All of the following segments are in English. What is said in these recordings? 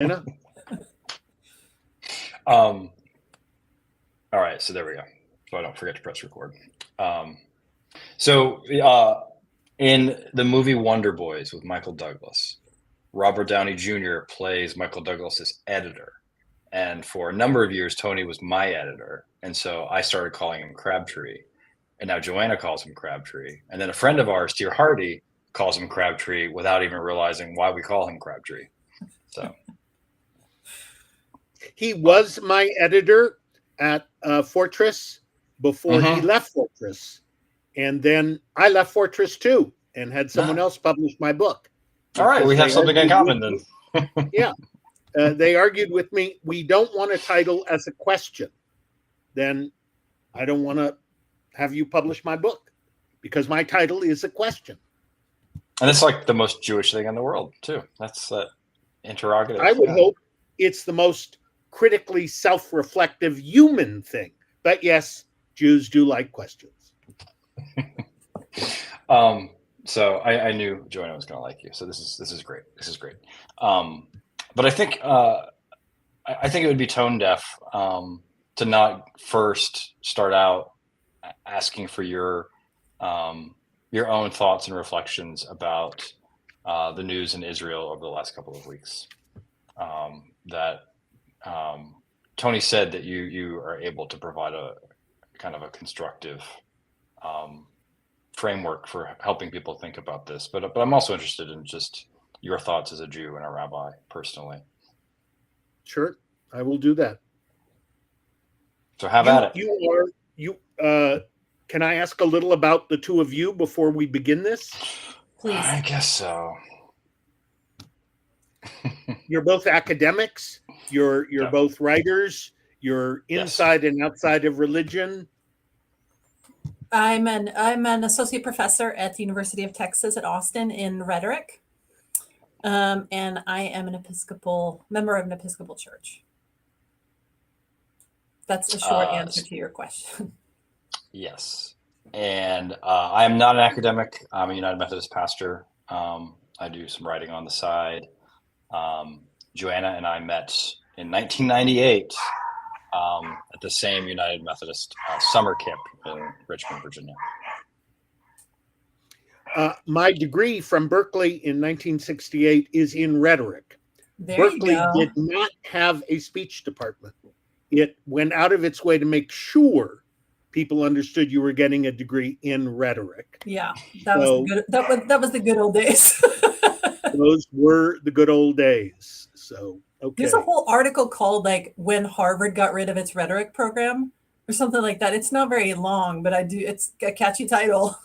Anna? Um, all right, so there we go. So I don't forget to press record. Um, so in the movie Wonder Boys with Michael Douglas, Robert Downey Jr. plays Michael Douglas's editor. And for a number of years, Tony was my editor. And so I started calling him Crabtree. And now Joanna calls him Crabtree. And then a friend of ours, Tier Hardy, calls him Crabtree without even realizing why we call him Crabtree. So He was my editor at Fortress before he left Fortress. And then I left Fortress too and had someone else publish my book. All right, we Because have they something in argued with common then. me. Yeah. They argued with me, we don't want a title as a question. Then I don't want to have you publish my book because my title is a question. And it's like the most Jewish thing in the world, too. That's interrogative. I would hope it's the most critically self-reflective human thing. But yes, Jews do like questions. So I knew Joanna was going to like you. So this is great. This is great. But I think it would be tone deaf to not first start out asking for your own thoughts and reflections about the news in Israel over the last couple of weeks. That Tony said that you are able to provide a kind of a constructive framework for helping people think about this. But I'm also interested in just your thoughts as a Jew and a rabbi personally. Sure, I will do that. So have at it. Can I ask a little about the two of you before we begin this? Please. I guess so. You're both academics. You're both writers. You're inside and outside of religion. I'm an associate professor at the University of Texas at Austin in rhetoric, and I am an member of an Episcopal church. That's a short answer to your question. Yes, and I am not an academic. I'm a United Methodist pastor. I do some writing on the side. Joanna and I met in 1998 at the same United Methodist summer camp in Richmond, Virginia. My degree from Berkeley in 1968 is in rhetoric. Berkeley did not have a speech department. It went out of its way to make sure people understood you were getting a degree in rhetoric. Yeah, that was the good old days. Those were the good old days. So, okay. There's a whole article called like when Harvard got rid of its rhetoric program or something like that. It's not very long, but it's a catchy title.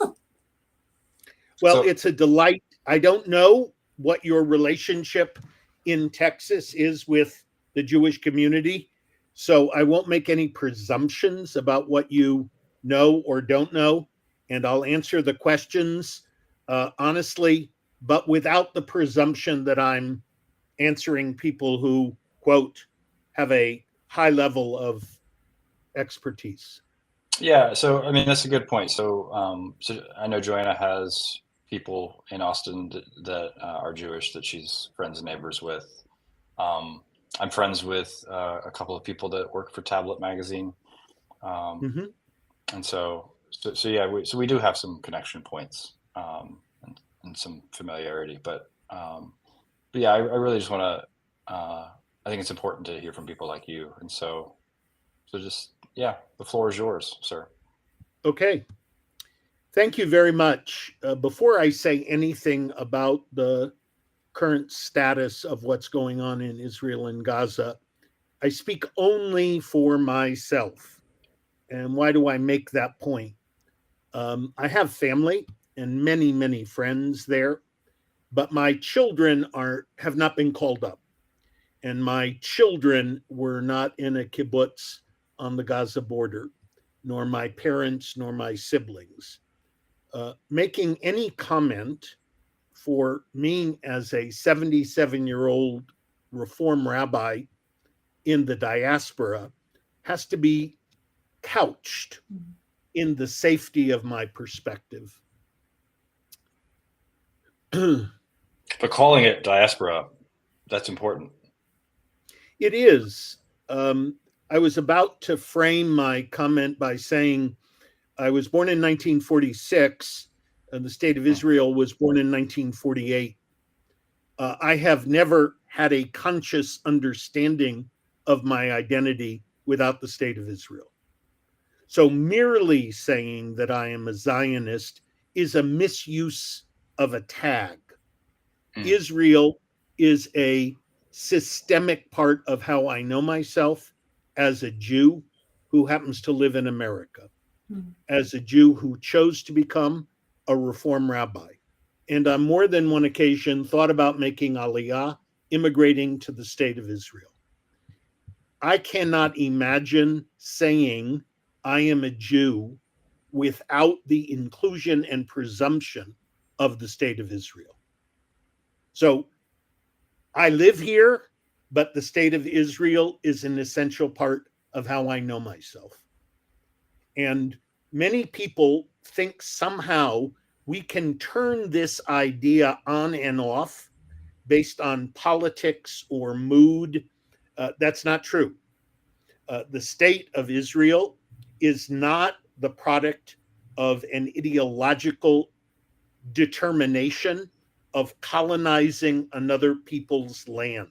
Well, it's a delight. I don't know what your relationship in Texas is with the Jewish community, so I won't make any presumptions about what you know or don't know, and I'll answer the questions honestly, but without the presumption that I'm answering people who, quote, have a high level of expertise. Yeah, so I mean that's a good point. So I know Joanna has people in Austin that are Jewish that she's friends and neighbors with. I'm friends with a couple of people that work for Tablet Magazine, and so yeah, we do have some connection points and some familiarity. But yeah, I really just want to. I think it's important to hear from people like you, and so just. Yeah, the floor is yours, sir. Okay. Thank you very much. Before I say anything about the current status of what's going on in Israel and Gaza, I speak only for myself. And why do I make that point? I have family and many, many friends there, but my children have not been called up. And my children were not in a kibbutz on the Gaza border, nor my parents, nor my siblings. Making any comment for me as a 77-year-old Reform rabbi in the diaspora has to be couched in the safety of my perspective. But calling it diaspora, that's important. It is. I was about to frame my comment by saying I was born in 1946, and the state of Israel was born in 1948. I have never had a conscious understanding of my identity without the state of Israel. So merely saying that I am a Zionist is a misuse of a tag. Israel is a systemic part of how I know myself as a Jew who happens to live in America, as a Jew who chose to become a Reform rabbi. And on more than one occasion thought about making Aliyah, immigrating to the state of Israel. I cannot imagine saying I am a Jew without the inclusion and presumption of the state of Israel. So I live here, but the state of Israel is an essential part of how I know myself. And many people think somehow we can turn this idea on and off based on politics or mood. That's not true. The state of Israel is not the product of an ideological determination of colonizing another people's land.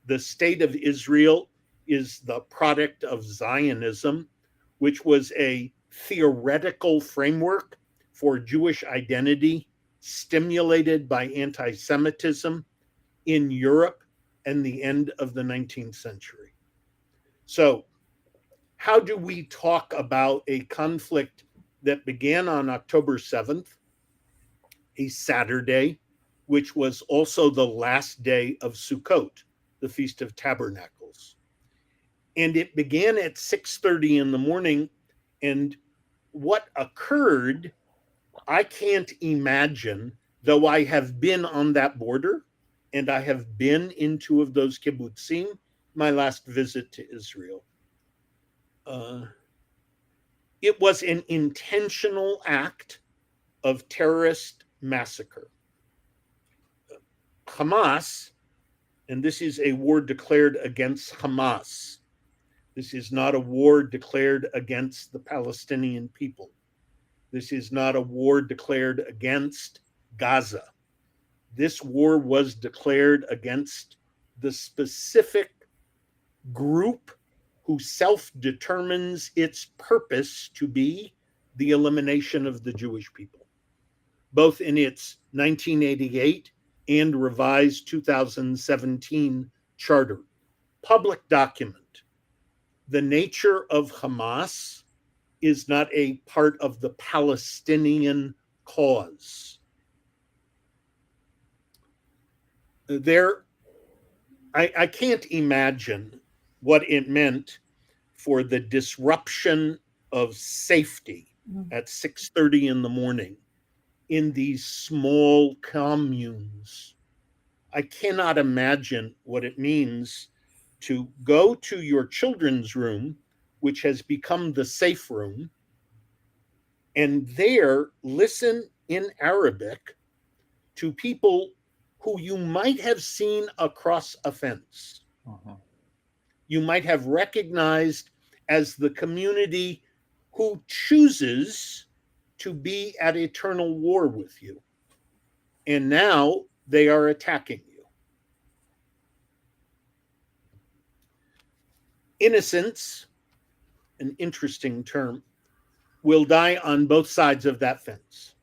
The state of Israel is the product of Zionism, which was a theoretical framework for Jewish identity stimulated by anti Semitism in Europe and the end of the 19th century. So, how do we talk about a conflict that began on October 7th, a Saturday, which was also the last day of Sukkot, the Feast of Tabernacles? And it began at 6:30 in the morning. And what occurred, I can't imagine, though I have been on that border and I have been in two of those kibbutzim, my last visit to Israel. It was an intentional act of terrorist massacre. Hamas, and this is a war declared against Hamas. This is not a war declared against the Palestinian people. This is not a war declared against Gaza. This war was declared against the specific group who self-determines its purpose to be the elimination of the Jewish people, both in its 1988 and revised 2017 charter. Public document. The nature of Hamas is not a part of the Palestinian cause. I can't imagine what it meant for the disruption of safety at 6:30 in the morning in these small communes. I cannot imagine what it means to go to your children's room, which has become the safe room, and there listen in Arabic to people who you might have seen across a fence. You might have recognized as the community who chooses to be at eternal war with you. And now they are attacking you. Innocence, an interesting term, will die on both sides of that fence.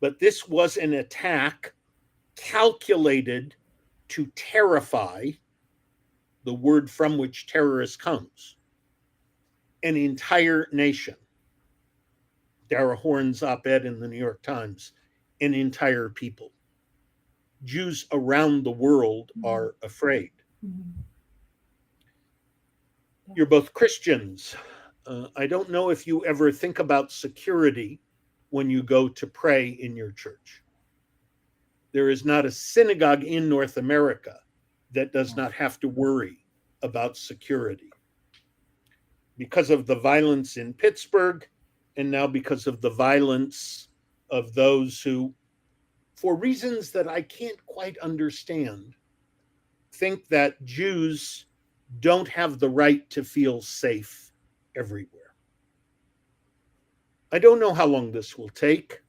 But this was an attack calculated to terrify, the word from which terrorist comes, an entire nation. Dara Horn's op-ed in the New York Times, an entire people. Jews around the world are afraid. You're both Christians. I don't know if you ever think about security when you go to pray in your church. There is not a synagogue in North America that does not have to worry about security. Because of the violence in Pittsburgh, and now because of the violence of those who, for reasons that I can't quite understand, think that Jews don't have the right to feel safe everywhere. I don't know how long this will take.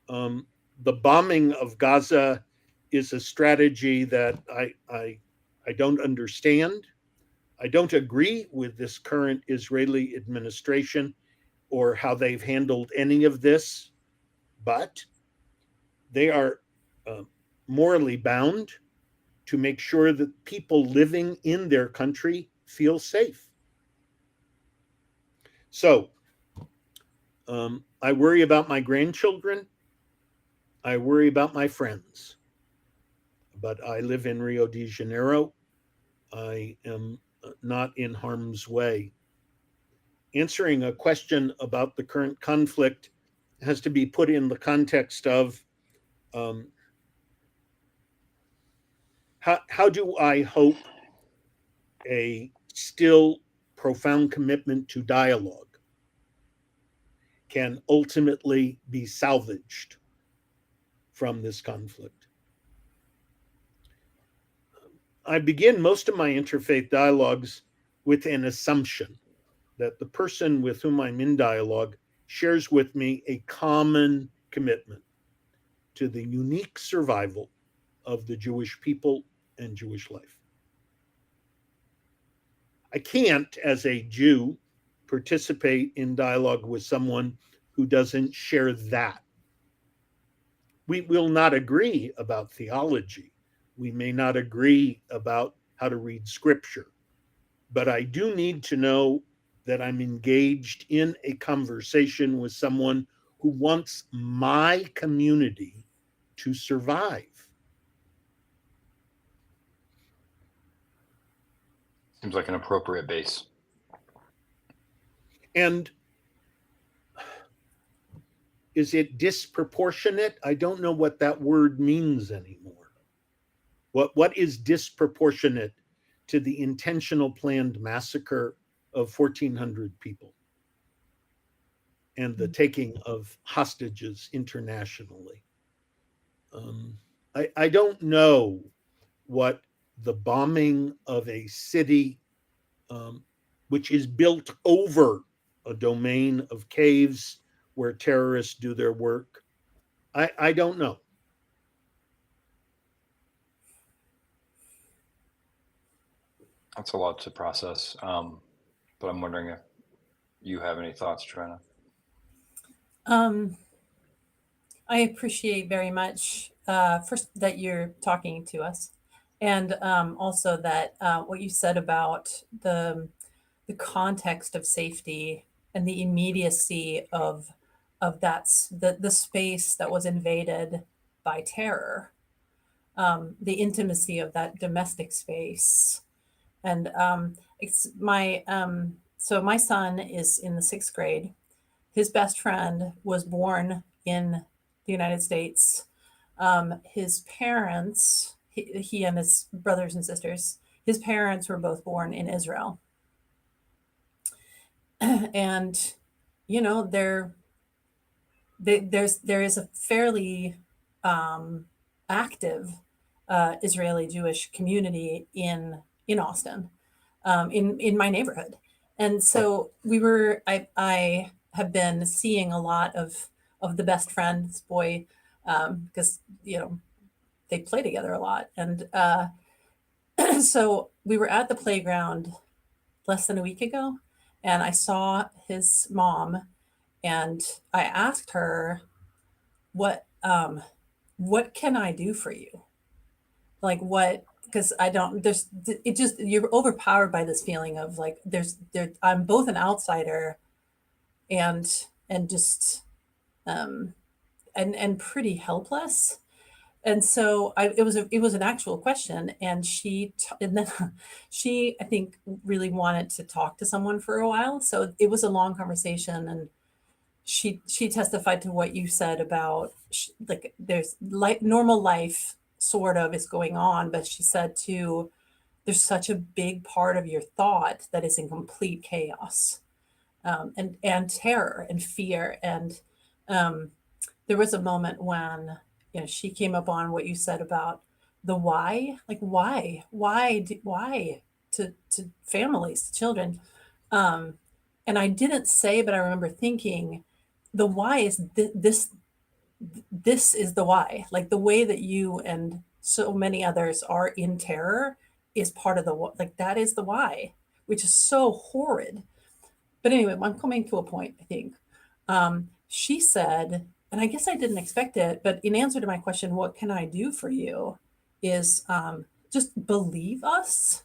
The bombing of Gaza is a strategy that I don't understand. I don't agree with this current Israeli administration or how they've handled any of this, but they are morally bound to make sure that people living in their country feel safe. So I worry about my grandchildren. I worry about my friends. But I live in Rio de Janeiro. I am not in harm's way. Answering a question about the current conflict has to be put in the context of how do I hope a still profound commitment to dialogue can ultimately be salvaged from this conflict. I begin most of my interfaith dialogues with an assumption that the person with whom I'm in dialogue shares with me a common commitment to the unique survival of the Jewish people and Jewish life. I can't, as a Jew, participate in dialogue with someone who doesn't share that. We will not agree about theology. We may not agree about how to read scripture, but I do need to know that I'm engaged in a conversation with someone who wants my community to survive. Seems like an appropriate base. And is it disproportionate? I don't know what that word means anymore. What is disproportionate to the intentional planned massacre of 1,400 people and the taking of hostages internationally? I don't know what the bombing of a city which is built over a domain of caves where terrorists do their work. I don't know. That's a lot to process. But I'm wondering if you have any thoughts, Trina. I appreciate very much first that you're talking to us, and also that what you said about the context of safety and the immediacy of the space that was invaded by terror, the intimacy of that domestic space, and it's my so my son is in the sixth grade. His best friend was born in the United States. His parents, he and his brothers and sisters, his parents were both born in Israel. And, you know, there is a fairly active Israeli Jewish community in Austin, in my neighborhood. And so I have been seeing a lot of the best friend's boy, because, they play together a lot. And so we were at the playground less than a week ago, and I saw his mom, and I asked her, what can I do for you? Like, what, because I don't, there's, it just, you're overpowered by this feeling of like, I'm both an outsider and just, um, and pretty helpless. And so it was an actual question. And and then she, I think, really wanted to talk to someone for a while. So it was a long conversation. And she testified to what you said about like there's like normal life sort of is going on, but she said too there's such a big part of your thought that is in complete chaos, and terror and fear. And um, there was a moment when she came up on what you said about the why, like why to families, to children. And I didn't say, but I remember thinking, the why is this is the why. Like the way that you and so many others are in terror is part of the like that is the why, which is so horrid. But anyway, I'm coming to a point, I think. She said, and I guess I didn't expect it, but in answer to my question, what can I do for you? Is just believe us.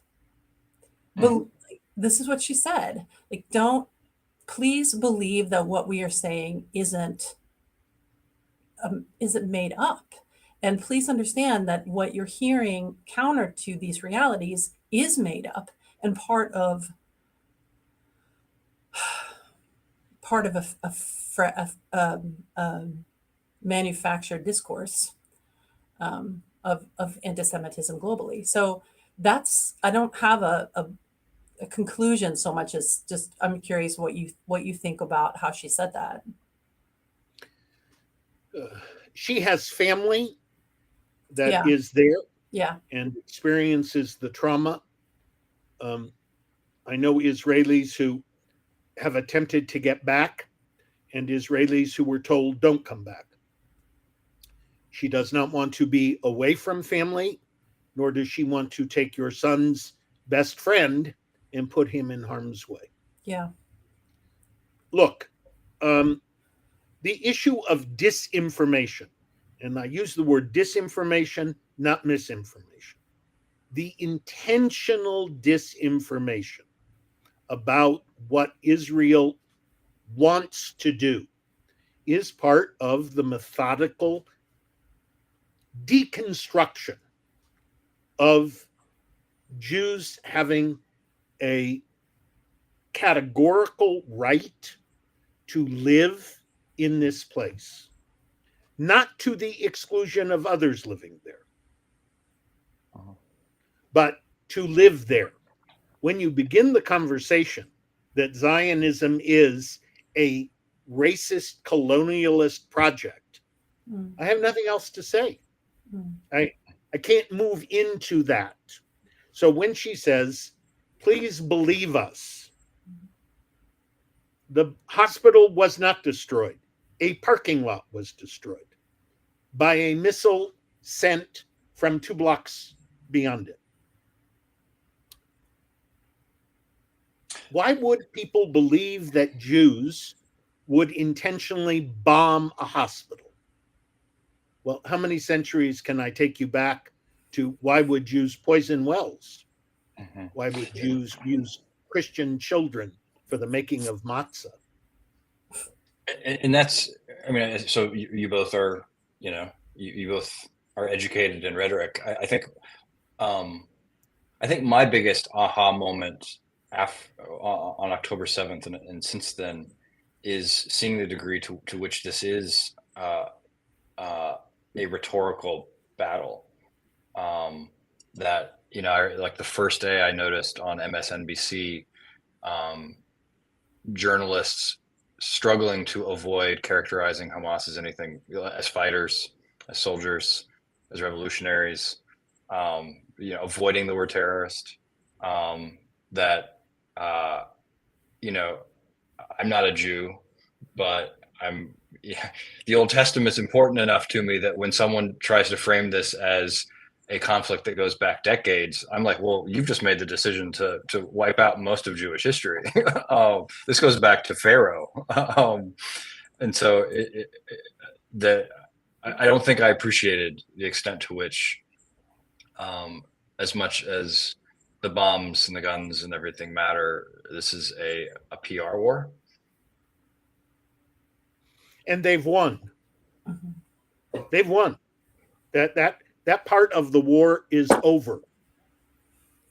This is what she said. Like, please believe that what we are saying isn't made up. And please understand that what you're hearing counter to these realities is made up and part of a manufactured discourse of anti-Semitism globally. So I don't have a conclusion so much as just I'm curious what you think about how she said that. She has family that Yeah. is there Yeah. and experiences the trauma. I know Israelis who have attempted to get back and Israelis who were told don't come back. She does not want to be away from family, nor does she want to take your son's best friend and put him in harm's way. Yeah. Look, the issue of disinformation, and I use the word disinformation, not misinformation, the intentional disinformation about what Israel wants to do is part of the methodical deconstruction of Jews having a categorical right to live in this place, not to the exclusion of others living there, but to live there. When you begin the conversation that Zionism is a racist colonialist project, I have nothing else to say. I can't move into that. So when she says, please believe us, the hospital was not destroyed. A parking lot was destroyed by a missile sent from 2 blocks beyond it. Why would people believe that Jews would intentionally bomb a hospital? Well, how many centuries can I take you back to why would Jews poison wells? Why would Jews use Christian children for the making of matzah? And that's, I mean, so you both are, you both are educated in rhetoric. I think my biggest aha moment on October 7th and since then is seeing the degree to which this is a rhetorical battle. That, like the first day I noticed on MSNBC, journalists struggling to avoid characterizing Hamas as anything, as fighters, as soldiers, as revolutionaries, avoiding the word terrorist. That I'm not a Jew, but the Old Testament is important enough to me that when someone tries to frame this as a conflict that goes back decades, I'm like, well, you've just made the decision to wipe out most of Jewish history. This goes back to Pharaoh. And so I don't think I appreciated the extent to which, as much as the bombs and the guns and everything matter, this is a PR war. And they've won. They've won. That part of the war is over.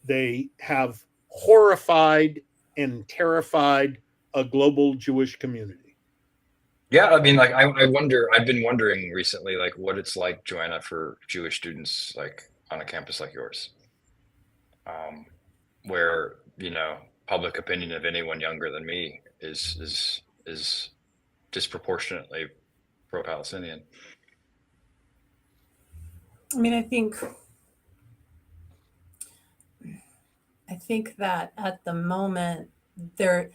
They have horrified and terrified a global Jewish community. Yeah, I mean, like I've been wondering recently, like what it's like, Joanna, for Jewish students, like on a campus like yours, where public opinion of anyone younger than me is disproportionately pro-Palestinian. I mean, I think I think that at the moment, they're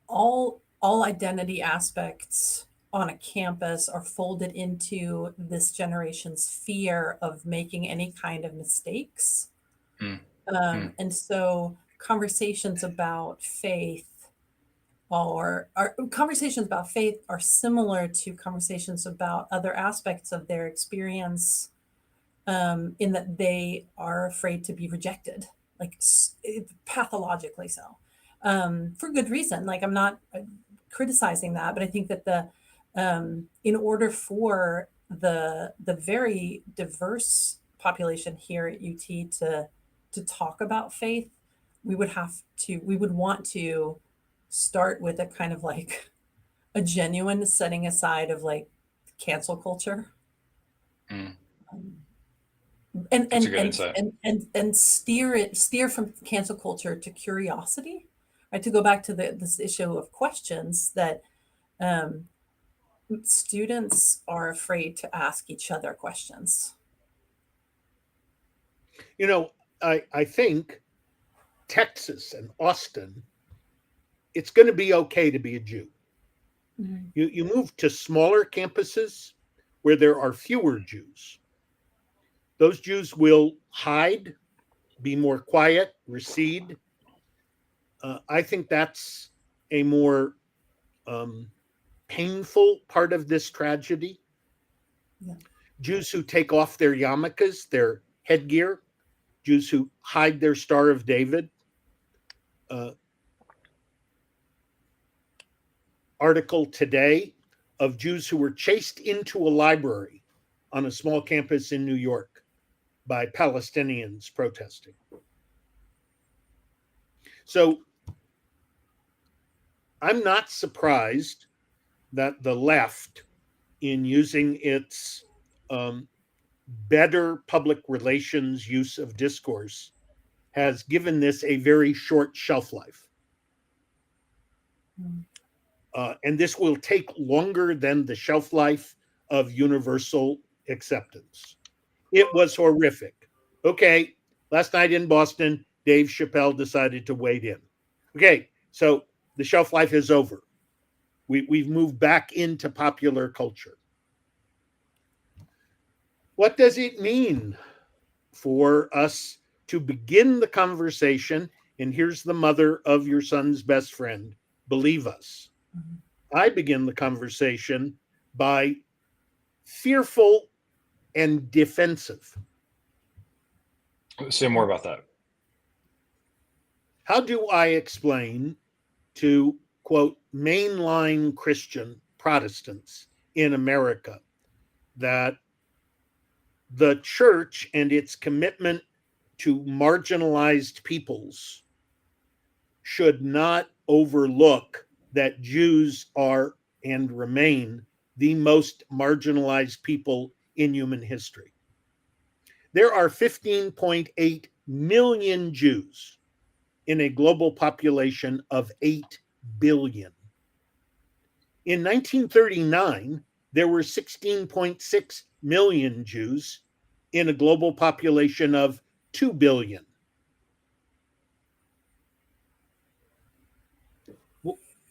all identity aspects on a campus are folded into this generation's fear of making any kind of mistakes. Mm. And so conversations about faith conversations about faith are similar to conversations about other aspects of their experience, in that they are afraid to be rejected, like pathologically so, for good reason. Like, I'm not criticizing that, but I think that in order for the very diverse population here at UT to talk about faith, we would want to start with a kind of like a genuine setting aside of like cancel culture. Mm. Um, That's a good insight. and steer from cancel culture to curiosity, right? To go back to this issue of questions, that um, students are afraid to ask each other questions. You know, I think Texas and Austin, it's going to be okay to be a Jew. Mm-hmm. You move to smaller campuses where there are fewer Jews. Those Jews will hide, be more quiet, recede. I think that's a more painful part of this tragedy. Yeah. Jews who take off their yarmulkes, their headgear, Jews who hide their Star of David. Article today of Jews who were chased into a library on a small campus in New York by Palestinians protesting. So I'm not surprised that the left, in using its better public relations use of discourse, has given this a very short shelf life. Mm. And this will take longer than the shelf life of universal acceptance. It was horrific. Okay, last night in Boston, Dave Chappelle decided to wade in. Okay, so the shelf life is over. We've moved back into popular culture. What does it mean for us to begin the conversation? And here's the mother of your son's best friend. Believe us. I begin the conversation by fearful and defensive. Say more about that. How do I explain to, quote, mainline Christian Protestants in America that the church and its commitment to marginalized peoples should not overlook that Jews are and remain the most marginalized people in human history? There are 15.8 million Jews in a global population of 8 billion. In 1939, there were 16.6 million Jews in a global population of 2 billion.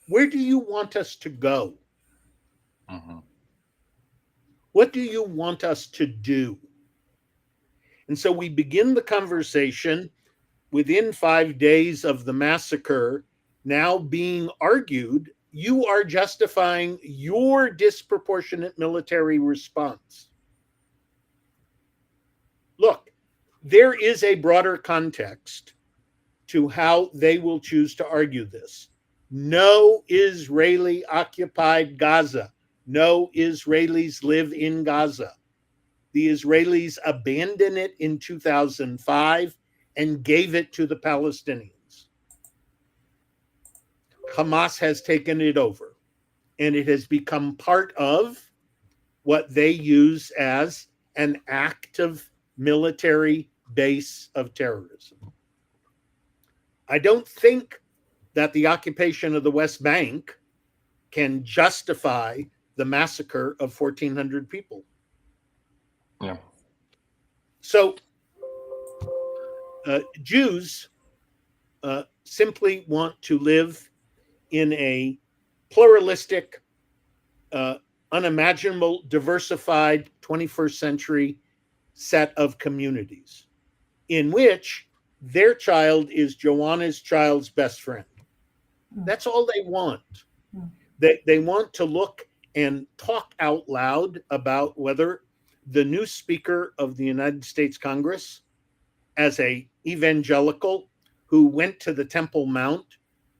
Where do you want us to go? Mm-hmm. What do you want us to do? And so we begin the conversation within 5 days of the massacre, now being argued, you are justifying your disproportionate military response. Look, there is a broader context to how they will choose to argue this. No Israeli occupied Gaza. No Israelis live in Gaza. The Israelis abandoned it in 2005 and gave it to the Palestinians. Hamas has taken it over, and it has become part of what they use as an active military base of terrorism. I don't think that the occupation of the West Bank can justify the massacre of 1,400 people. Yeah. So Jews simply want to live in a pluralistic, unimaginable, diversified 21st century set of communities in which their child is Joanna's child's best friend. That's all they want. They want to look and talk out loud about whether the new Speaker of the United States Congress, as a evangelical who went to the Temple Mount,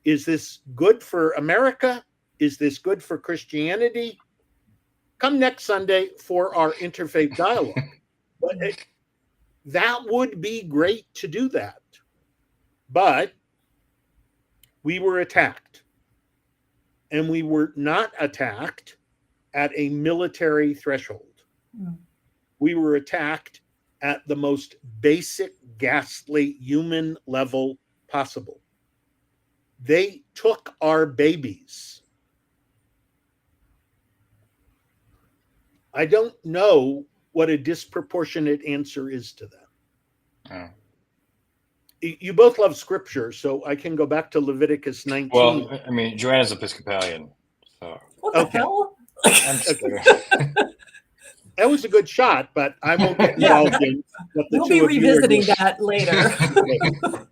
is this good for America? Is this good for Christianity? Come next Sunday for our interfaith dialogue. But that would be great to do that. But we were attacked. And we were not attacked at a military threshold. We were attacked at the most basic, ghastly human level possible. They took our babies. I don't know what a disproportionate answer is to that. You both love scripture, so I can go back to Leviticus 19. Well, I mean, Joanna's Episcopalian. So. What the hell? I'm just kidding. That was a good shot, but I won't get involved in what the We'll two be of you are revisiting doing. that later.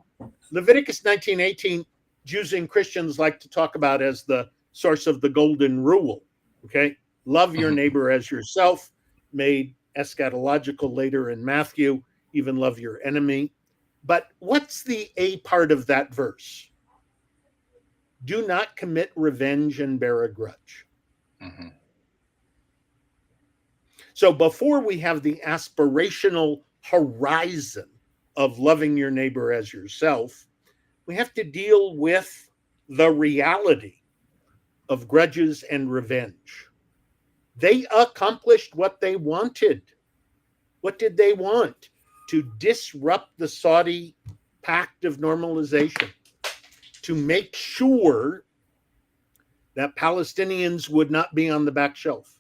Leviticus 19:18, Jews and Christians like to talk about as the source of the golden rule. Okay, love your neighbor as yourself, made eschatological later in Matthew, even love your enemy. But what's the A part of that verse? Do not commit revenge and bear a grudge. Mm-hmm. So before we have the aspirational horizon of loving your neighbor as yourself, we have to deal with the reality of grudges and revenge. They accomplished what they wanted. What did they want? To disrupt the Saudi Pact of Normalization, to make sure that Palestinians would not be on the back shelf.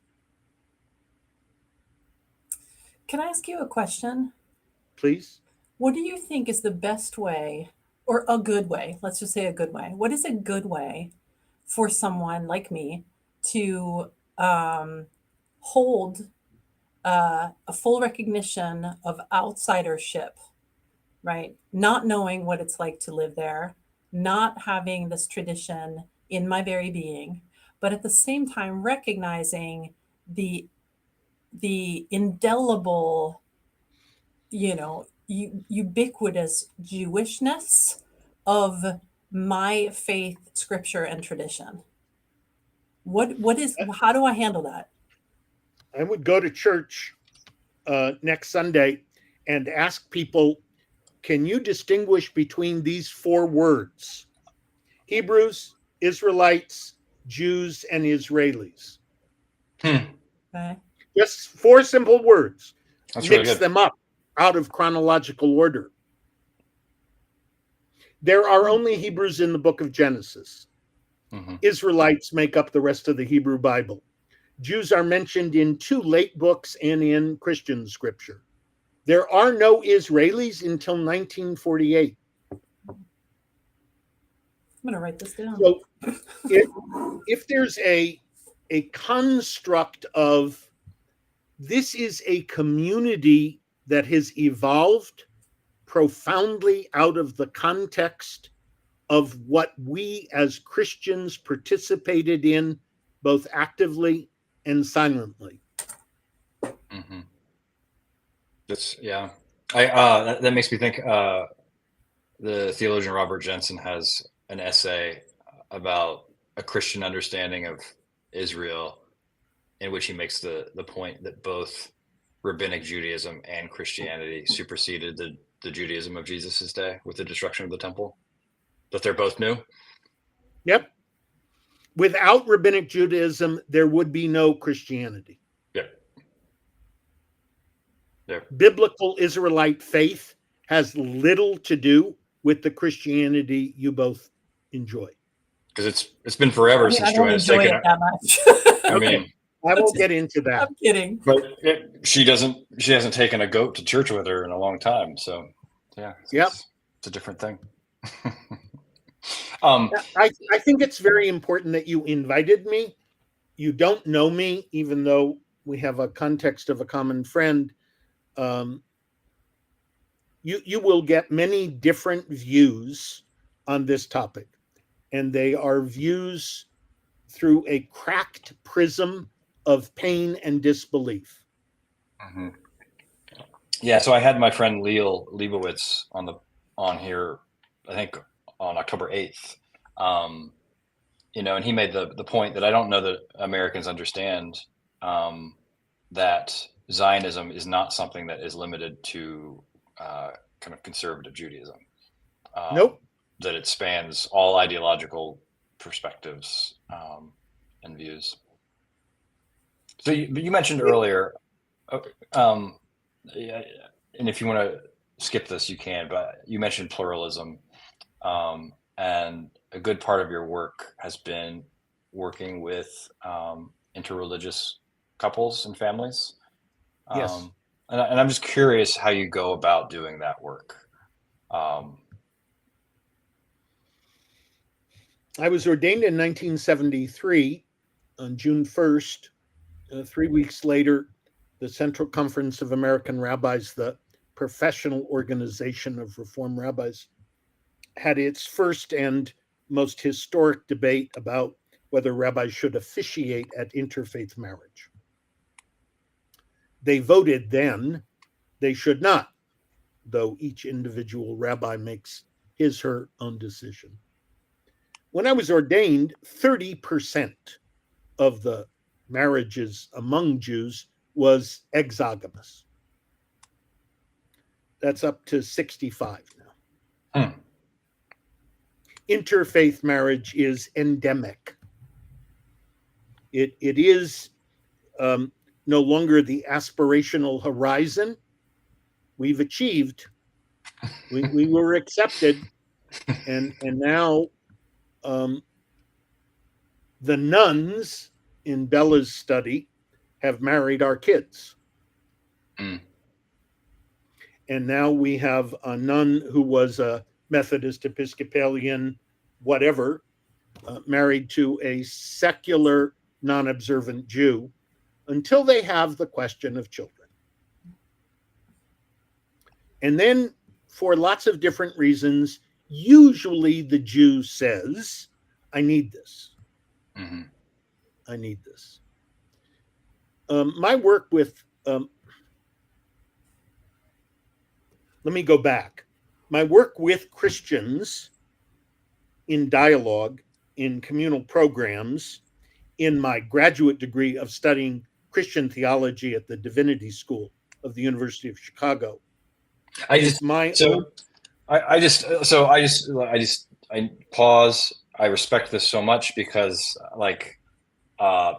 Can I ask you a question? Please. What do you think is the best way, or a good way? Let's just say a good way. What is a good way for someone like me to hold a full recognition of outsidership, right? Not knowing what it's like to live there, not having this tradition in my very being, but at the same time recognizing the indelible, ubiquitous Jewishness of my faith, scripture, and tradition. How do I handle that? I would go to church next Sunday and ask people, can you distinguish between these four words? Hebrews, Israelites, Jews, and Israelis. Okay. Just four simple words. That's Mix really good. them up out of chronological order. There are only Hebrews in the book of Genesis. Mm-hmm. Israelites make up the rest of the Hebrew Bible. Jews are mentioned in two late books and in Christian scripture. There are no Israelis until 1948. I'm going to write this down. So if there's a construct of this is a community that has evolved profoundly out of the context of what we as Christians participated in, both actively and silently. Mm-hmm. That makes me think. The theologian Robert Jensen has an essay about a Christian understanding of Israel, in which he makes the point that both rabbinic Judaism and Christianity superseded the Judaism of Jesus's day with the destruction of the temple. That they're both new. Yep. Without rabbinic Judaism, there would be no Christianity. Yep. Biblical Israelite faith has little to do with the Christianity you both enjoy. Because it's been forever since I don't Joanna's enjoy taken it that much. I mean, I won't get into that. I'm kidding. but she hasn't taken a goat to church with her in a long time. So yeah, Yep. It's a different thing. Um, I think it's very important that you invited me. You don't know me, even though we have a context of a common friend. Um, you will get many different views on this topic, and they are views through a cracked prism of pain and disbelief. mhm. Yeah, so I had my friend Leal Leibowitz on here, I think on October 8th. Um, and he made the point that I don't know that Americans understand, um, that Zionism is not something that is limited to kind of conservative Judaism. Nope. That it spans all ideological perspectives, and views. So you mentioned earlier, um, yeah, and if you want to skip this, you can. But you mentioned pluralism, and a good part of your work has been working with interreligious couples and families. Yes. And I'm just curious how you go about doing that work. Um, I was ordained in 1973 on June 1st. 3 weeks later, the Central Conference of American Rabbis, the professional organization of Reform rabbis, had its first and most historic debate about whether rabbis should officiate at interfaith marriage. They voted then they should not, though each individual rabbi makes his/her own decision. When I was ordained, 30% of the marriages among Jews was exogamous. That's up to 65 now. hmm. Interfaith marriage is endemic. It is no longer the aspirational horizon. We've achieved. We were accepted, and now the nuns in Bella's study have married our kids. Mm. And now we have a nun who was a Methodist, Episcopalian, whatever, married to a secular, non observant Jew until they have the question of children. And then, for lots of different reasons, usually the Jew says, I need this. Mm-hmm. I need this. My work with, let me go back. My work with Christians in dialogue, in communal programs, in my graduate degree of studying Christian theology at the Divinity School of the University of Chicago. I just I pause. I respect this so much because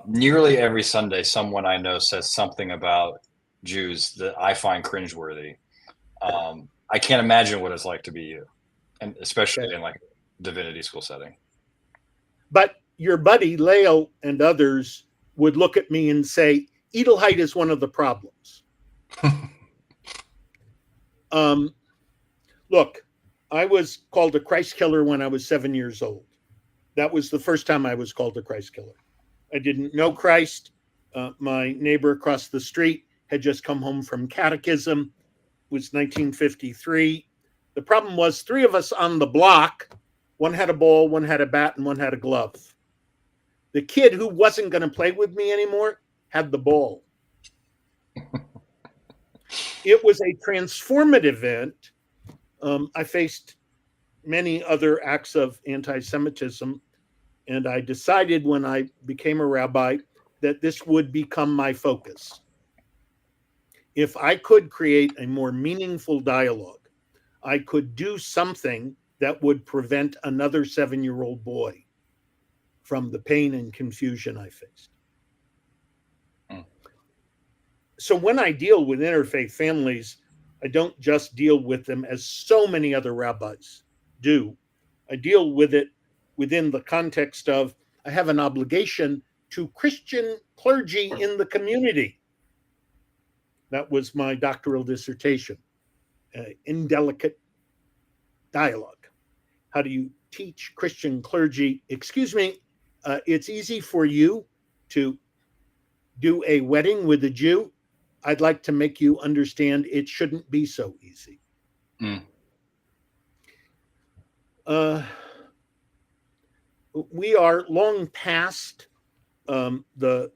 nearly every Sunday, someone I know says something about Jews that I find cringeworthy. I can't imagine what it's like to be you, and especially in like divinity school setting. But your buddy Leo and others would look at me and say, Edelheit is one of the problems. Look, I was called a Christ killer when I was 7 years old. That was the first time I was called a Christ killer. I didn't know Christ. My neighbor across the street had just come home from catechism. It was 1953. The problem was 3 of us on the block. One had a ball, one had a bat, and one had a glove. The kid who wasn't going to play with me anymore had the ball. It was a transformative event. I faced many other acts of anti-Semitism, and I decided when I became a rabbi that this would become my focus. If I could create a more meaningful dialogue, I could do something that would prevent another 7-year-old boy from the pain and confusion I faced. So when I deal with interfaith families, I don't just deal with them as so many other rabbis do. I deal with it within the context of I have an obligation to Christian clergy in the community. That was my doctoral dissertation, indelicate dialogue. How do you teach Christian clergy, excuse me, it's easy for you to do a wedding with a Jew. I'd like to make you understand it shouldn't be so easy. Mm. We are long past the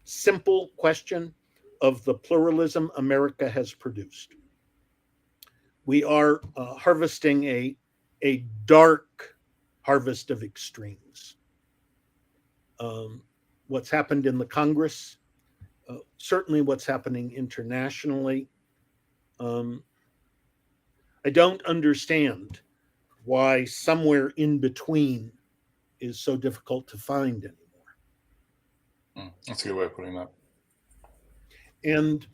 simple question of the pluralism America has produced. We are harvesting a dark harvest of extremes. What's happened in the Congress, certainly what's happening internationally. I don't understand why somewhere in between is so difficult to find anymore. That's a good way of putting that. And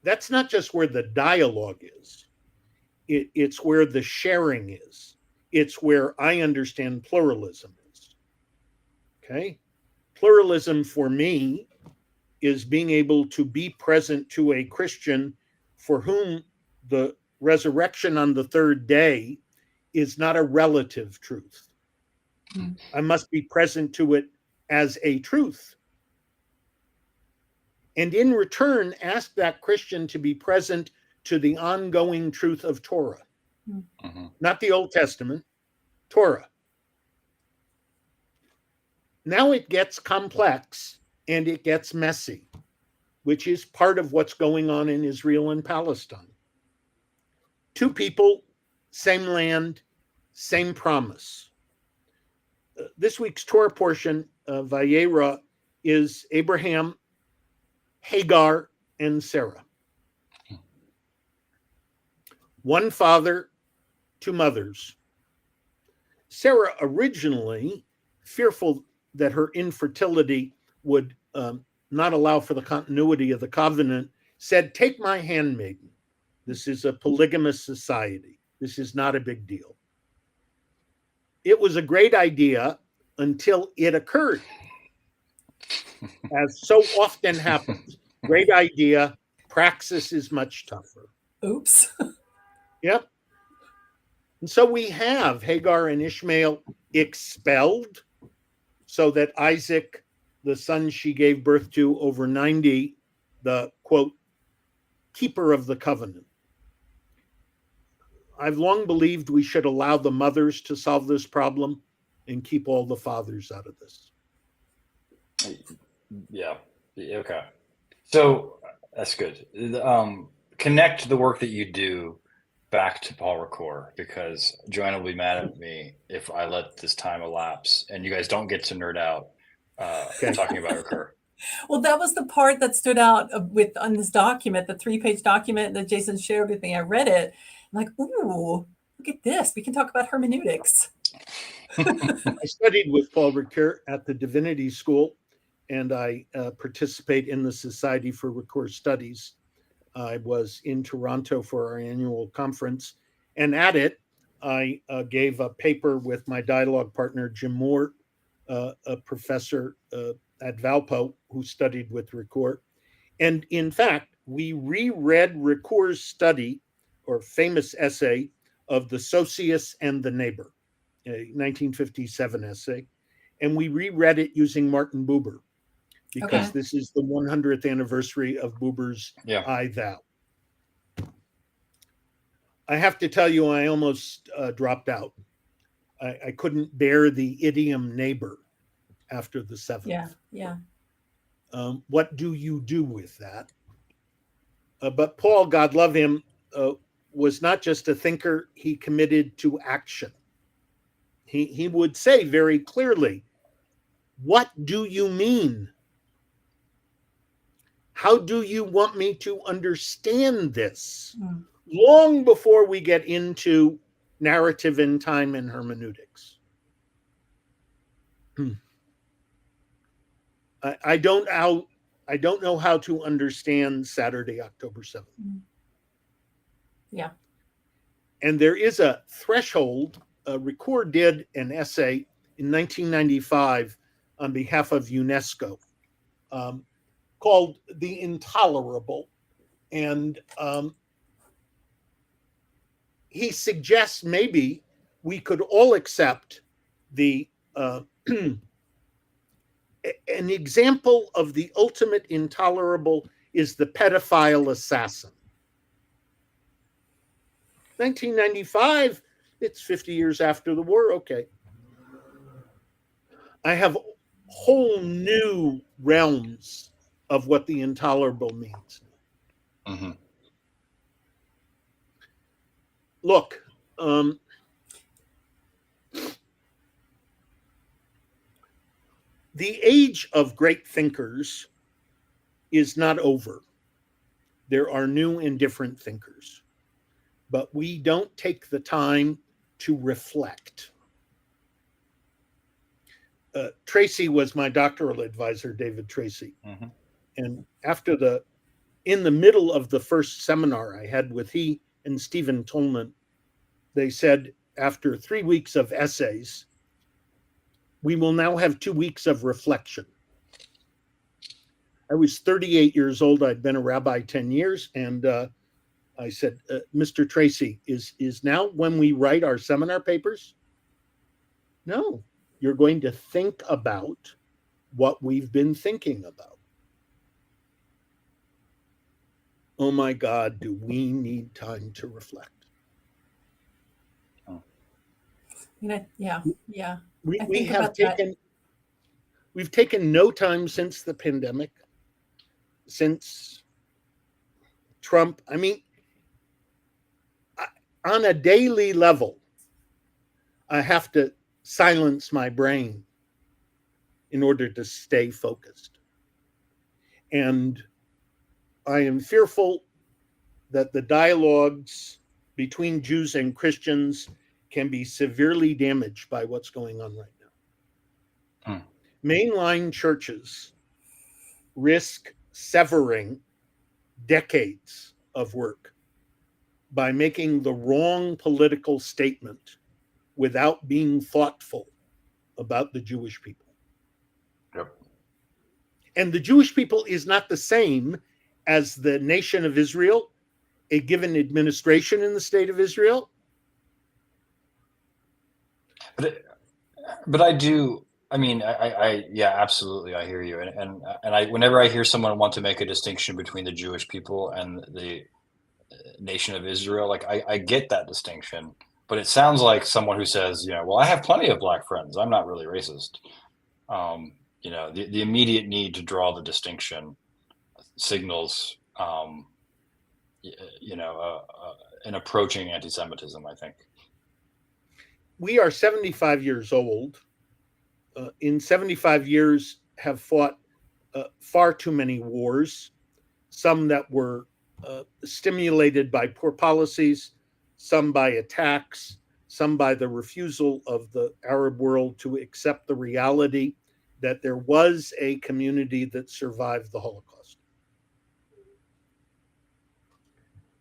that's not just where the dialogue is. It's where the sharing is. It's where I understand pluralism is. Okay? Pluralism for me is being able to be present to a Christian for whom the resurrection on the third day is not a relative truth. I must be present to it as a truth. And in return, ask that Christian to be present to the ongoing truth of Torah. Mm-hmm. Not the Old Testament, Torah. Now it gets complex and it gets messy, which is part of what's going on in Israel and Palestine. Two people, same land, same promise. This week's Torah portion, Vayera, is Abraham, Hagar, and Sarah. One father, two mothers. Sarah, originally fearful that her infertility would not allow for the continuity of the covenant, said, "Take my handmaiden. This is a polygamous society. This is not a big deal." It was a great idea until it occurred. As so often happens, great idea, praxis is much tougher. Oops. Yep. And so we have Hagar and Ishmael expelled so that Isaac, the son she gave birth to over 90, the quote, keeper of the covenant. I've long believed we should allow the mothers to solve this problem and keep all the fathers out of this. Yeah. Okay. So that's good. Connect the work that you do back to Paul Ricoeur, because Joanna will be mad at me if I let this time elapse and you guys don't get to nerd out talking about Ricoeur. Well, that was the part that stood out on this document, the 3-page document that Jason shared with me. I read it. I'm like, ooh, look at this. We can talk about hermeneutics. I studied with Paul Ricoeur at the Divinity School, and I participate in the Society for Ricoeur Studies. I was in Toronto for our annual conference, and at it, I gave a paper with my dialogue partner, Jim Moore, a professor at Valpo who studied with Ricoeur. And in fact, we reread Ricoeur's study or famous essay of the Socius and the Neighbor, a 1957 essay, and we reread it using Martin Buber, because this is the 100th anniversary of Buber's I Thou. I have to tell you, I almost dropped out. I couldn't bear the idiom neighbor after the seventh. Yeah. What do you do with that? But Paul, God love him, was not just a thinker, he committed to action. He would say very clearly, what do you mean? How do you want me to understand this? Long before we get into narrative in time and hermeneutics. I don't know how to understand Saturday, October 7th. Yeah. And there is a threshold. Ricoeur did an essay in 1995 on behalf of UNESCO called The Intolerable. And he suggests maybe we could all accept the an example of the ultimate intolerable is the pedophile assassin. 1995, it's 50 years after the war. Okay. I have whole new realms of what the intolerable means. Mm-hmm. Look, the age of great thinkers is not over. There are new and different thinkers, but we don't take the time to reflect. Tracy was my doctoral advisor, David Tracy. Mm-hmm. And in the middle of the first seminar I had with he and Stephen Tolman, they said, after 3 weeks of essays, we will now have 2 weeks of reflection. I was 38 years old. I'd been a rabbi 10 years. And I said, Mr. Tracy, is now when we write our seminar papers? No, you're going to think about what we've been thinking about. Oh my God, do we need time to reflect? Yeah. We've taken no time since the pandemic, since Trump. I mean, on a daily level, I have to silence my brain in order to stay focused. And I am fearful that the dialogues between Jews and Christians can be severely damaged by what's going on right now. Mainline churches risk severing decades of work by making the wrong political statement without being thoughtful about the Jewish people. Yep. And the Jewish people is not the same as the nation of Israel, a given administration in the state of Israel. But I do. I mean, yeah, absolutely. I hear you. And whenever I hear someone want to make a distinction between the Jewish people and the nation of Israel, like I get that distinction, but it sounds like someone who says, well, I have plenty of black friends. I'm not really racist. The immediate need to draw the distinction signals, an approaching anti-Semitism, I think. We are 75 years old. In 75 years have fought far too many wars, some that were stimulated by poor policies, some by attacks, some by the refusal of the Arab world to accept the reality that there was a community that survived the Holocaust.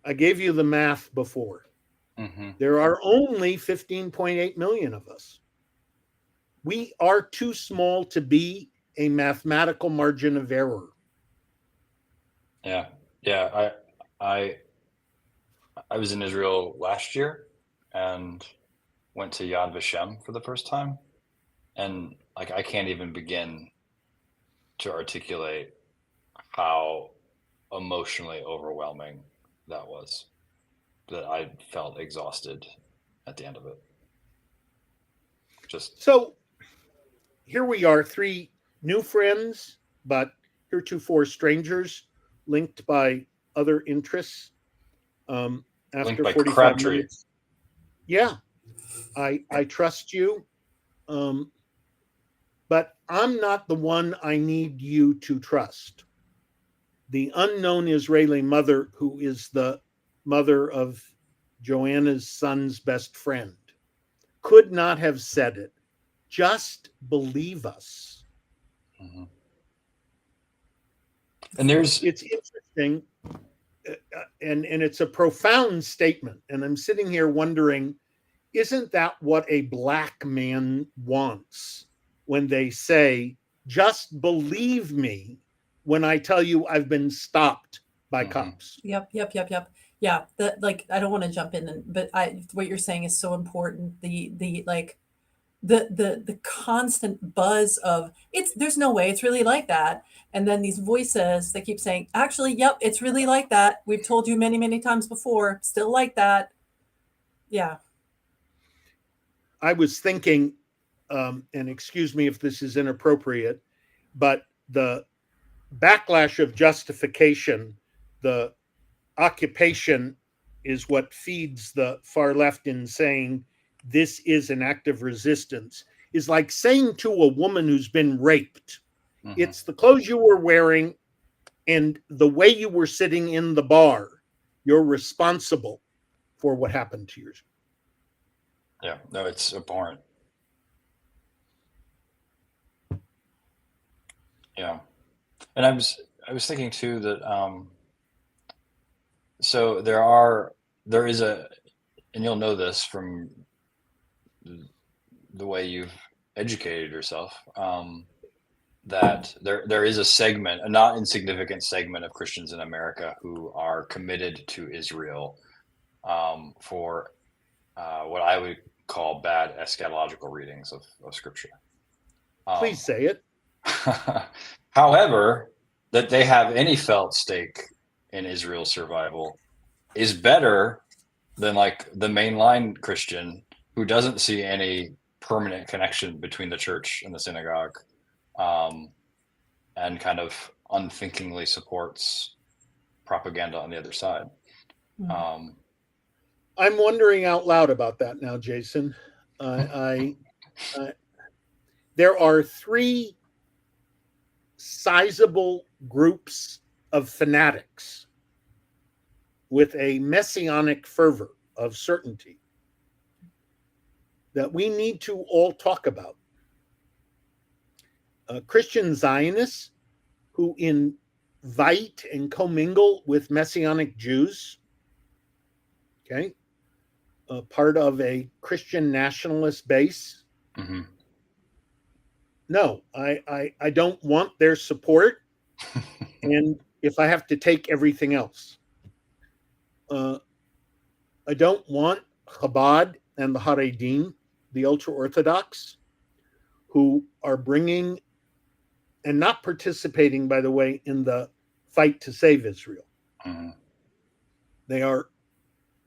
I gave you the math before. Mm-hmm. There are only 15.8 million of us. We are too small to be a mathematical margin of error. Yeah. I was in Israel last year and went to Yad Vashem for the first time, and like I can't even begin to articulate how emotionally overwhelming that was. That I felt exhausted at the end of it. So here we are, 3 new friends, but heretofore strangers, linked by other interests. After 45 minutes, yeah, I trust you, but I'm not the one I need you to trust. The unknown Israeli mother, who is the mother of Joanna's son's best friend, could not have said it. Just believe us. Mm-hmm. And it's interesting, and it's a profound statement. And I'm sitting here wondering, isn't that what a black man wants when they say, just believe me when I tell you I've been stopped by cops? Yep. Yeah, like I don't want to jump in, but what you're saying is so important. The like the constant buzz of it's there's no way it's really like that, and then these voices that keep saying, actually, yep, it's really like that. We've told you many times before, still like that. Yeah. I was thinking, and excuse me if this is inappropriate, but the backlash of justification, the occupation is what feeds the far left in saying this is an act of resistance, is like saying to a woman who's been raped, it's the clothes you were wearing and the way you were sitting in the bar. You're responsible for what happened to you. Yeah, no, it's abhorrent. Yeah, and I was thinking too that so there is a, and you'll know this from the way you've educated yourself, that there is a segment, a not insignificant segment of Christians in America who are committed to Israel, for what I would call bad eschatological readings of Scripture. Please say it. However, that they have any felt stake in Israel's survival is better than like the mainline Christian who doesn't see any permanent connection between the church and the synagogue, and kind of unthinkingly supports propaganda on the other side. Mm. I'm wondering out loud about that now, Jason. I there are three sizable groups of fanatics with a messianic fervor of certainty that we need to all talk about. Christian Zionists who invite and commingle with Messianic Jews, okay, part of a Christian nationalist base. Mm-hmm. No, I don't want their support. And if I have to take everything else, I don't want Chabad and the Haredim, the ultra Orthodox, who are bringing and not participating, by the way, in the fight to save Israel. Mm-hmm. They are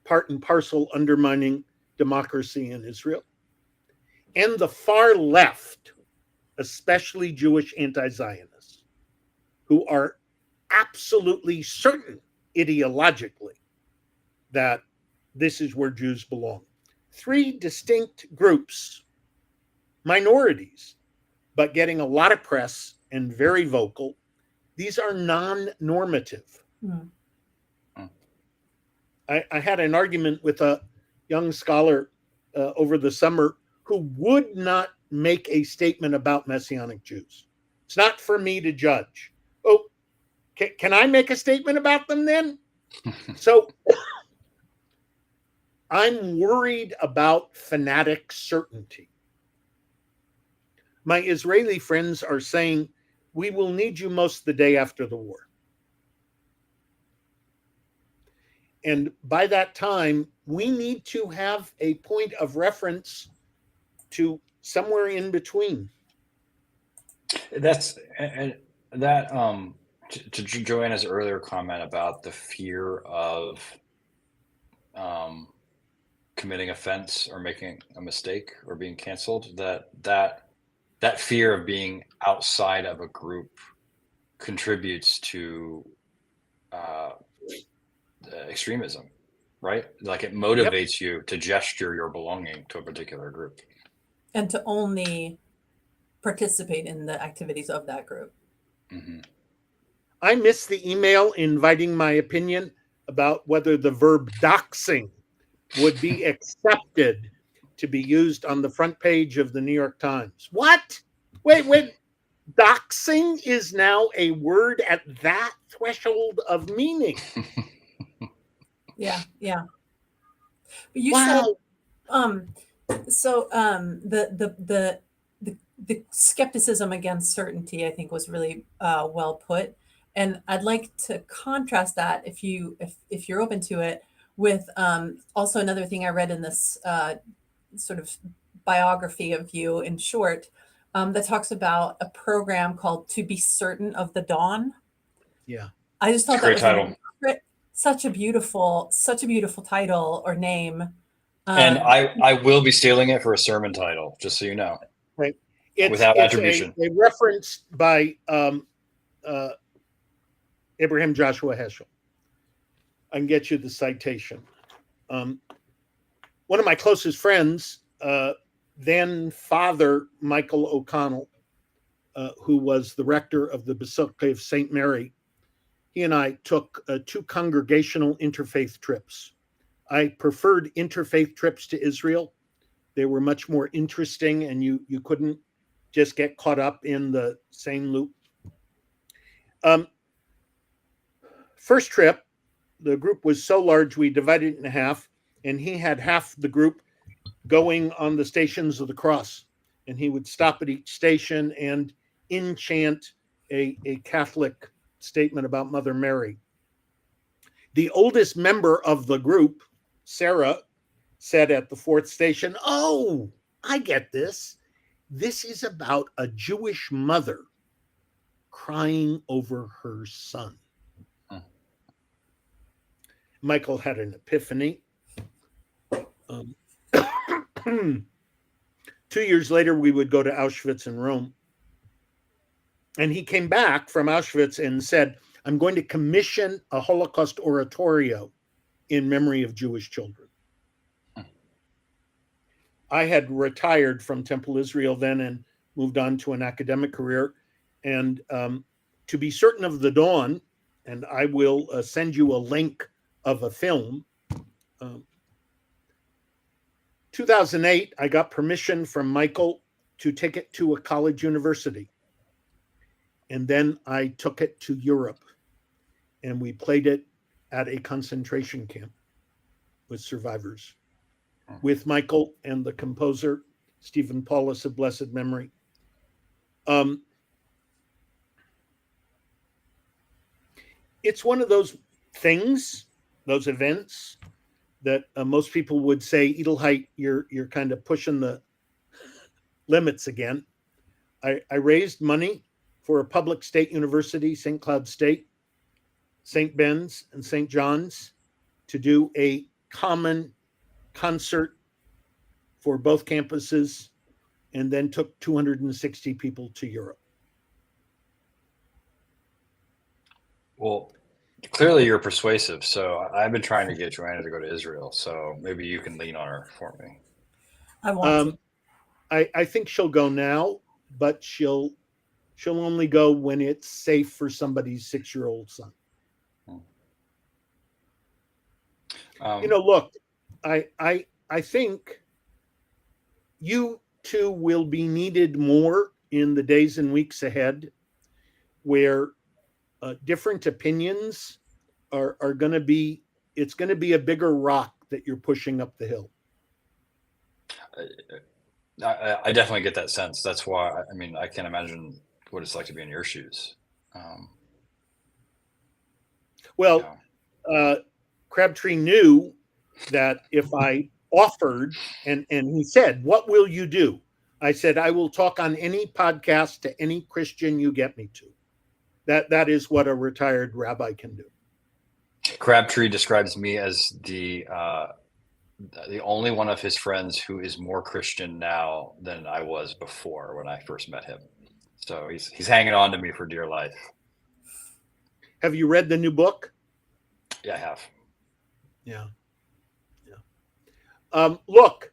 part and parcel undermining democracy in Israel. And the far left, especially Jewish anti-Zionists, who are absolutely certain ideologically that this is where Jews belong. Three distinct groups, minorities, but getting a lot of press and very vocal. These are non-normative. Mm. I had an argument with a young scholar over the summer who would not make a statement about Messianic Jews. It's not for me to judge. Oh, can I make a statement about them then? So I'm worried about fanatic certainty. My Israeli friends are saying, we will need you most the day after the war. And by that time, we need to have a point of reference to somewhere in between. That's and that to Joanna's earlier comment about the fear of committing offense or making a mistake or being canceled, that fear of being outside of a group contributes to extremism, right? Like it motivates you to gesture your belonging to a particular group And to only participate in the activities of that group. Mm-hmm. I missed the email inviting my opinion about whether the verb doxing would be accepted to be used on the front page of the New York Times. What? Wait. Doxing is now a word at that threshold of meaning. Yeah. But you Wow. said so the skepticism against certainty, I think, was really well put. And I'd like to contrast that, if you're open to it, with also another thing I read in this sort of biography of you in short, that talks about a program called "To Be Certain of the Dawn." Yeah. I just It's a thought that great was title. such a beautiful title or name. And I will be stealing it for a sermon title, just so you know, Right. It's without it's attribution. a reference by Abraham Joshua Heschel. I can get you the citation. One of my closest friends, then Father Michael O'Connell, who was the rector of the Basilica of St. Mary, he and I took 2 congregational interfaith trips. I preferred interfaith trips to Israel. They were much more interesting, and you couldn't just get caught up in the same loop. First trip, the group was so large we divided it in half, and he had half the group going on the Stations of the Cross, and he would stop at each station and enchant a Catholic statement about Mother Mary. The oldest member of the group, Sarah, said at the 4th station, "Oh, I get this. This is about a Jewish mother crying over her son." Michael had an epiphany. 2 years later, we would go to Auschwitz in Rome. And he came back from Auschwitz and said, "I'm going to commission a Holocaust oratorio in memory of Jewish children." I had retired from Temple Israel then and moved on to an academic career. And To Be Certain of the Dawn, and I will send you a link of a film. 2008, I got permission from Michael to take it to a college university. And then I took it to Europe, and we played it at a concentration camp with survivors, with Michael and the composer, Stephen Paulus of blessed memory. It's one of those things, those events, that most people would say, Edelheit, you're kind of pushing the limits again. I raised money for a public state university, St. Cloud State, St. Ben's, and St. John's, to do a common concert for both campuses, and then took 260 people to Europe. Well, clearly you're persuasive. So I've been trying to get Joanna to go to Israel. So maybe you can lean on her for me. I want to. I think she'll go now, but she'll only go when it's safe for somebody's 6-year-old son. Look, I think you two will be needed more in the days and weeks ahead, where different opinions are going to be, it's going to be a bigger rock that you're pushing up the hill. I definitely get that sense. That's why, I mean, I can't imagine what it's like to be in your shoes. Crabtree knew that if I offered, and he said, "What will you do?" I said, "I will talk on any podcast to any Christian you get me to." That is what a retired rabbi can do. Crabtree describes me as the only one of his friends who is more Christian now than I was before when I first met him. So he's hanging on to me for dear life. Have you read the new book? Yeah, I have. Yeah. Look,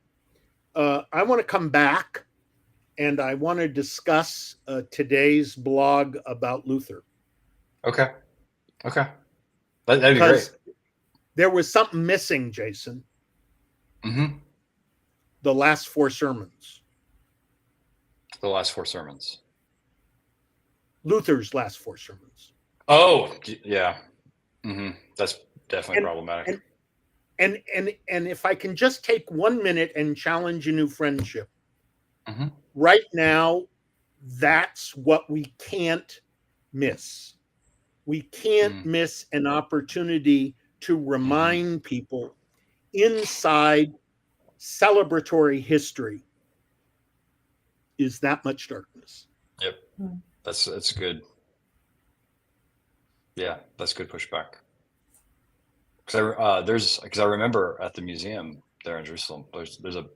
I want to come back, and I want to discuss today's blog about Luther. Okay. That'd be great. There was something missing, Jason. Mm-hmm. The last 4 sermons. The last 4 sermons. Luther's last 4 sermons. Oh, yeah. Mm-hmm. That's definitely problematic. And if I can just take 1 minute and challenge a new friendship. Mm-hmm. Right now, that's what we can't miss. We can't miss an opportunity to remind people inside celebratory history is that much darkness. Yep. That's good. Yeah, that's good pushback. Because I remember at the museum there in Jerusalem, there's a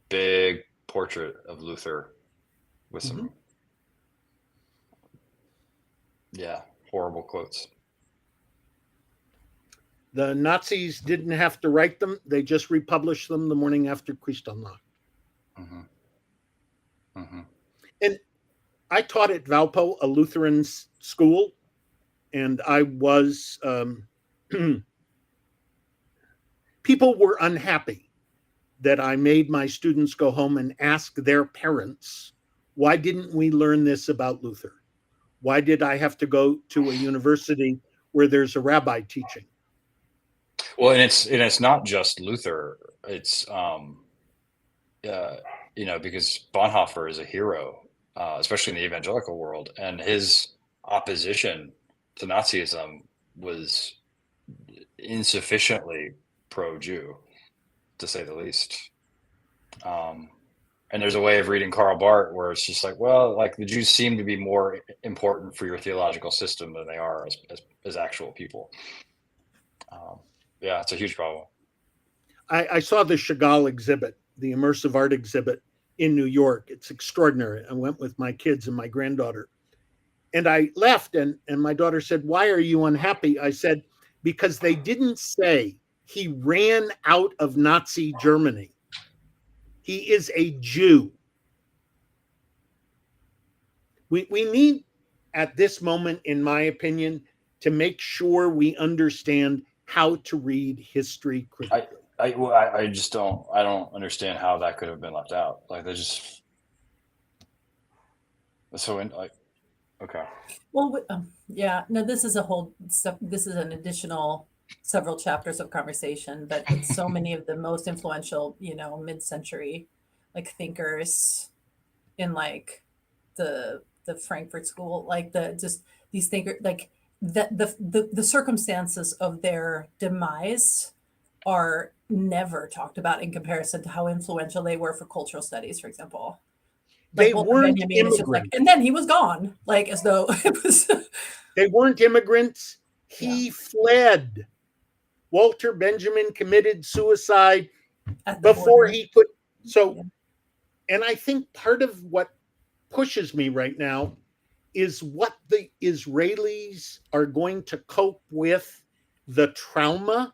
big portrait of Luther with some horrible quotes. The Nazis didn't have to write them; they just republished them the morning after Kristallnacht. And I taught at Valpo, a Lutheran school, and I was people were unhappy that I made my students go home and ask their parents, why didn't we learn this about Luther? Why did I have to go to a university where there's a rabbi teaching? Well, and it's not just Luther. It's because Bonhoeffer is a hero, especially in the evangelical world, and his opposition to Nazism was insufficiently pro-Jew, to say the least. And there's a way of reading Karl Barth where it's just like, well, like the Jews seem to be more important for your theological system than they are as actual people. Yeah, it's a huge problem. I saw the Chagall exhibit, the immersive art exhibit in New York. It's extraordinary. I went with my kids and my granddaughter. And I left, and my daughter said, why are you unhappy? I said, because they didn't say he ran out of Nazi Germany. He is a Jew. We need, at this moment, in my opinion, to make sure we understand how to read history critically. I just don't understand how that could have been left out. Like they just okay. Well, no, this is a whole stuff. This is an additional several chapters of conversation, but with so many of the most influential, mid-century, like thinkers in like the Frankfurt School, like these thinkers, like the circumstances of their demise are never talked about in comparison to how influential they were for cultural studies, for example. They weren't immigrants. Like, and then he was gone, like as though it was. They weren't immigrants. He fled. Walter Benjamin committed suicide before he could. So, and I think part of what pushes me right now is what the Israelis are going to cope with the trauma.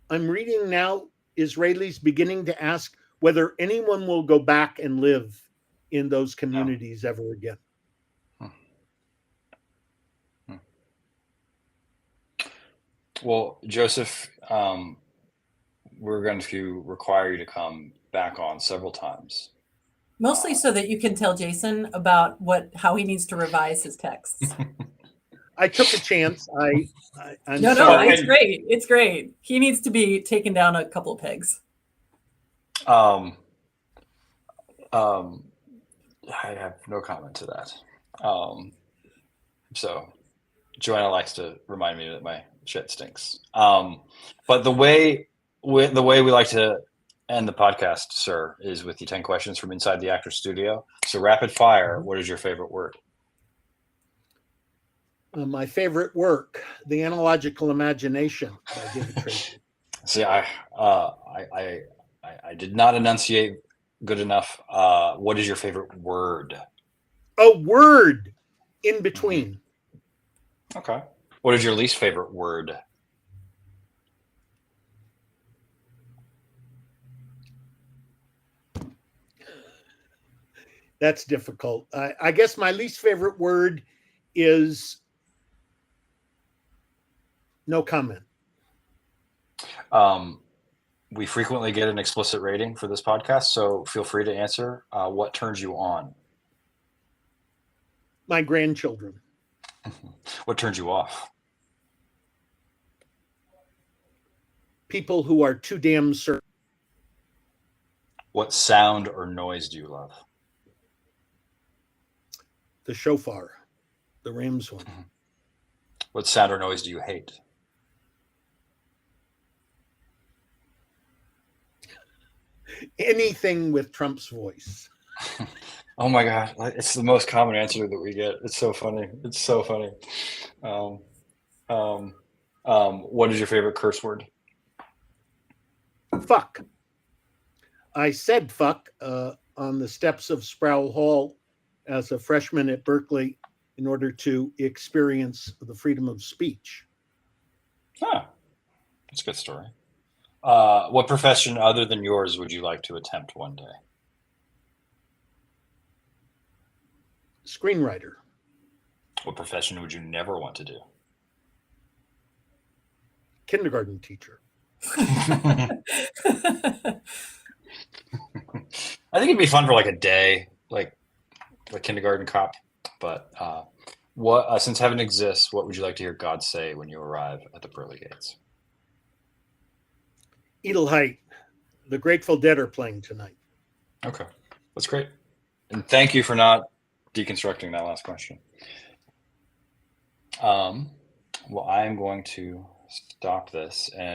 I'm reading now Israelis beginning to ask whether anyone will go back and live in those communities ever again. Well, Joseph, we're going to require you to come back on several times. Mostly so that you can tell Jason about how he needs to revise his texts. I took a chance. I'm no, sorry. It's great. It's great. He needs to be taken down a couple of pegs. I have no comment to that. So Joanna likes to remind me that my shit stinks. But the way we like to end the podcast, sir, is with the 10 questions from inside the actor studio. So rapid fire, what is your favorite word? My favorite work, The Analogical Imagination by David Tracy. See, I did not enunciate good enough. What is your favorite word? A word in between. Okay. What is your least favorite word? That's difficult. I guess my least favorite word is no comment. We frequently get an explicit rating for this podcast, so feel free to answer. What turns you on? My grandchildren. What turns you off? People who are too damn certain. What sound or noise do you love? The shofar, the Rams one. What sound or noise do you hate? Anything with Trump's voice. Oh my God, it's the most common answer that we get. It's so funny. It's so funny. What is your favorite curse word? Fuck. I said fuck on the steps of Sproul Hall as a freshman at Berkeley in order to experience the freedom of speech. Ah, that's a good story. What profession other than yours would you like to attempt one day? Screenwriter. What profession would you never want to do? Kindergarten teacher. I think it'd be fun for like a day, like a kindergarten cop. But what since heaven exists, what would you like to hear God say when you arrive at the pearly gates? Edelheit. The Grateful Dead are playing tonight. Okay, that's great. And thank you for not deconstructing that last question. Well, I'm going to stop this and